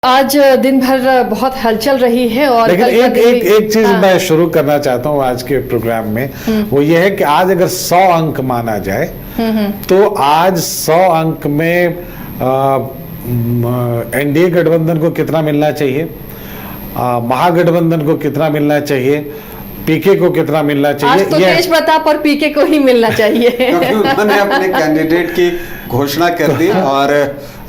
आज दिन भर बहुत हलचल रही है और लेकिन एक चीज मैं शुरू करना चाहता हूँ आज के प्रोग्राम में, वो ये है कि आज अगर 100 अंक माना जाए तो आज 100 अंक में एनडीए गठबंधन को कितना मिलना चाहिए, महागठबंधन को कितना मिलना चाहिए, पीके को कितना मिलना चाहिए। आज तो तेज प्रताप और पीके को ही मिलना चाहिए क्योंकि उन्होंने अपने कैंडिडेट की घोषणा कर दी और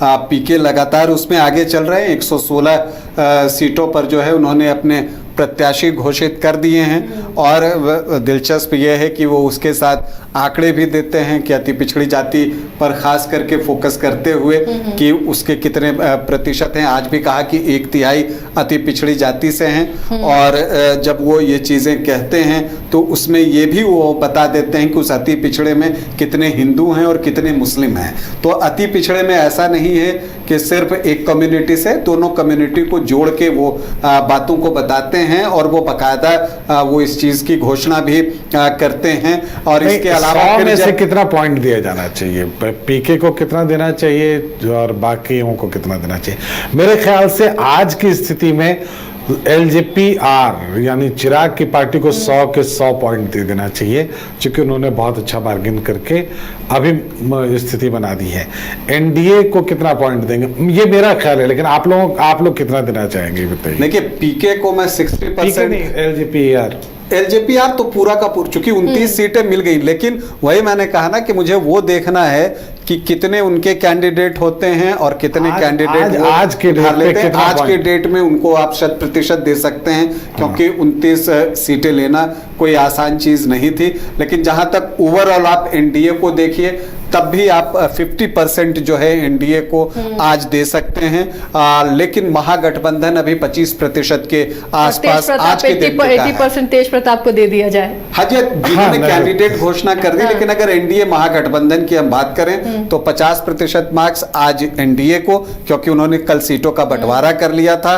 पीके लगातार उसमें आगे चल रहे हैं। 116 सीटों पर जो है उन्होंने अपने प्रत्याशी घोषित कर दिए हैं और दिलचस्प यह है कि वो उसके साथ आंकड़े भी देते हैं कि अति पिछड़ी जाति पर खास करके फोकस करते हुए कि उसके कितने प्रतिशत हैं। आज भी कहा कि 1/3 अति पिछड़ी जाति से हैं और जब वो ये चीज़ें कहते हैं तो उसमें ये भी वो बता देते हैं कि उस अति पिछड़े में कितने हिंदू हैं और कितने मुस्लिम हैं। तो अति पिछड़े में ऐसा नहीं है कि सिर्फ एक कम्युनिटी से, दोनों कम्युनिटी को जोड़ के वो बातों को बताते हैं और वो बाकायदा वो इस चीज की घोषणा भी करते हैं। और इसके अलावा 100 में से कितना पॉइंट दिया जाना चाहिए, पीके को कितना देना चाहिए और बाकियों को कितना देना चाहिए? मेरे ख्याल से आज की स्थिति में एलजेपी-आर यानी चिराग की पार्टी को 100 के 100 पॉइंट दे देना चाहिए, क्योंकि उन्होंने बहुत अच्छा बार्गेन करके अभी स्थिति बना दी है। एनडीए को कितना पॉइंट देंगे ये मेरा ख्याल है, लेकिन आप लोग कितना देना चाहेंगे बताइए। देखिए पीके को मैं 60%, एलजेपी-आर तो पूरा का पूरा, चूंकि 29 सीटें मिल गई, लेकिन वही मैंने कहा ना कि मुझे वो देखना है कि कितने उनके कैंडिडेट होते हैं और कितने कैंडिडेट आज के डेट में उनको आप 100% दे सकते हैं, क्योंकि 29 सीटें लेना कोई आसान चीज नहीं थी। लेकिन जहां तक ओवरऑल आप एनडीए को देखिए तब भी आप 50% जो है एनडीए को आज दे सकते हैं, लेकिन महागठबंधन अभी 25% के आसपास आज के दिन 80% तेज प्रताप को दे दिया जाए। हाँ जी, जिन्होंने कैंडिडेट घोषणा कर दी। लेकिन अगर एनडीए महागठबंधन की हम बात करें तो 50% मार्क्स आज एनडीए को, क्योंकि उन्होंने कल सीटों का बंटवारा कर लिया था।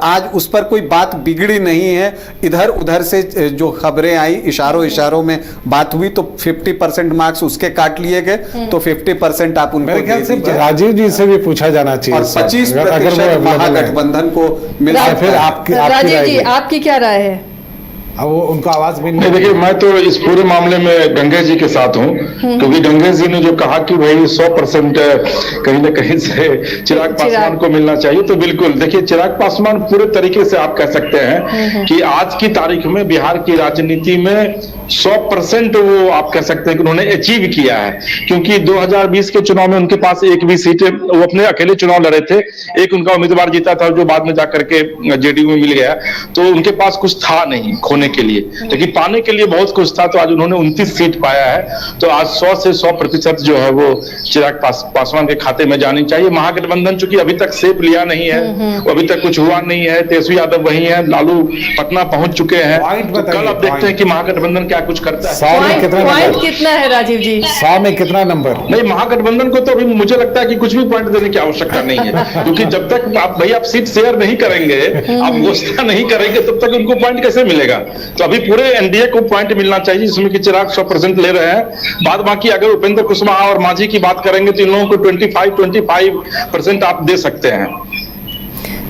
आज उस पर कोई बात बिगड़ी नहीं है। इधर उधर से जो खबरें आई, इशारों में बात हुई, तो 50% मार्क्स उसके काट लिए गए, तो 50% आप उनको मेरे ख्याल से राजीव जी से भी पूछा जाना चाहिए और 25% महागठबंधन को मिला। फिर राजीव जी आपकी क्या राय है? अब वो उनको आवाज भी नहीं। देखिए मैं तो इस पूरे मामले में गंगेश जी के साथ हूँ, क्योंकि गंगेश जी ने जो कहा कि भाई 100% कहीं ना कहीं से चिराग पासवान को मिलना चाहिए, तो बिल्कुल देखिए चिराग पासवान पूरे तरीके से आप कह सकते हैं कि आज की तारीख में बिहार की राजनीति में 100% वो आप कह सकते हैं कि उन्होंने अचीव किया है। क्योंकि 2020 के चुनाव में उनके पास एक भी सीट, वो अपने अकेले चुनाव लड़े थे, एक उनका उम्मीदवार जीता था जो बाद में जाकर के जेडीयू में मिल गया, तो उनके पास कुछ था नहीं खोने के लिए, लेकिन पाने के लिए बहुत कुछ था। तो आज उन्होंने 29 सीट पाया है, तो आज 100 से 100% जो है वो चिराग पासवान के खाते में जानी चाहिए। महागठबंधन चूंकि अभी तक शेप लिया नहीं है, अभी तक कुछ हुआ नहीं है, तेजस्वी यादव वही है, लालू पटना पहुंच चुके हैं, तो कल अब देखते हैं कि महागठबंधन क्या कुछ करता है। 100 में कितना है राजीव जी? 100 में कितना नंबर? नहीं, महागठबंधन को तो अभी मुझे लगता है कि कुछ भी पॉइंट देने की आवश्यकता नहीं है, क्योंकि जब तक आप सीट शेयर नहीं करेंगे, आप घोषणा नहीं करेंगे, तब तक उनको पॉइंट कैसे मिलेगा? तो अभी पूरे एनडीए को पॉइंट मिलना चाहिए, जिसमें कि चिराग 100% ले रहे हैं। बाद बाकी अगर उपेंद्र कुशवाहा और मांझी की बात करेंगे तो इन लोगों को 25% आप दे सकते हैं।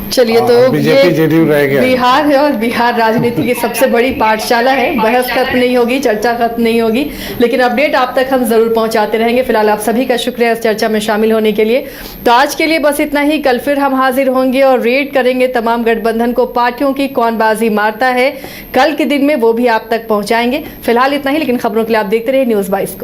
चलिए, तो बीजेपी जेडीयू रह गया। बिहार है और बिहार राजनीति की सबसे बड़ी पाठशाला है। बहस खत्म नहीं होगी, चर्चा खत्म नहीं होगी, लेकिन अपडेट आप तक हम जरूर पहुंचाते रहेंगे। फिलहाल आप सभी का शुक्रिया इस चर्चा में शामिल होने के लिए। तो आज के लिए बस इतना ही। कल फिर हम हाजिर होंगे और रेड करेंगे तमाम गठबंधन को, पार्टियों की कौन बाजी मारता है कल के दिन में, वो भी आप तक पहुंचाएंगे। फिलहाल इतना ही, लेकिन खबरों के लिए आप देखते रहिए News 22 को।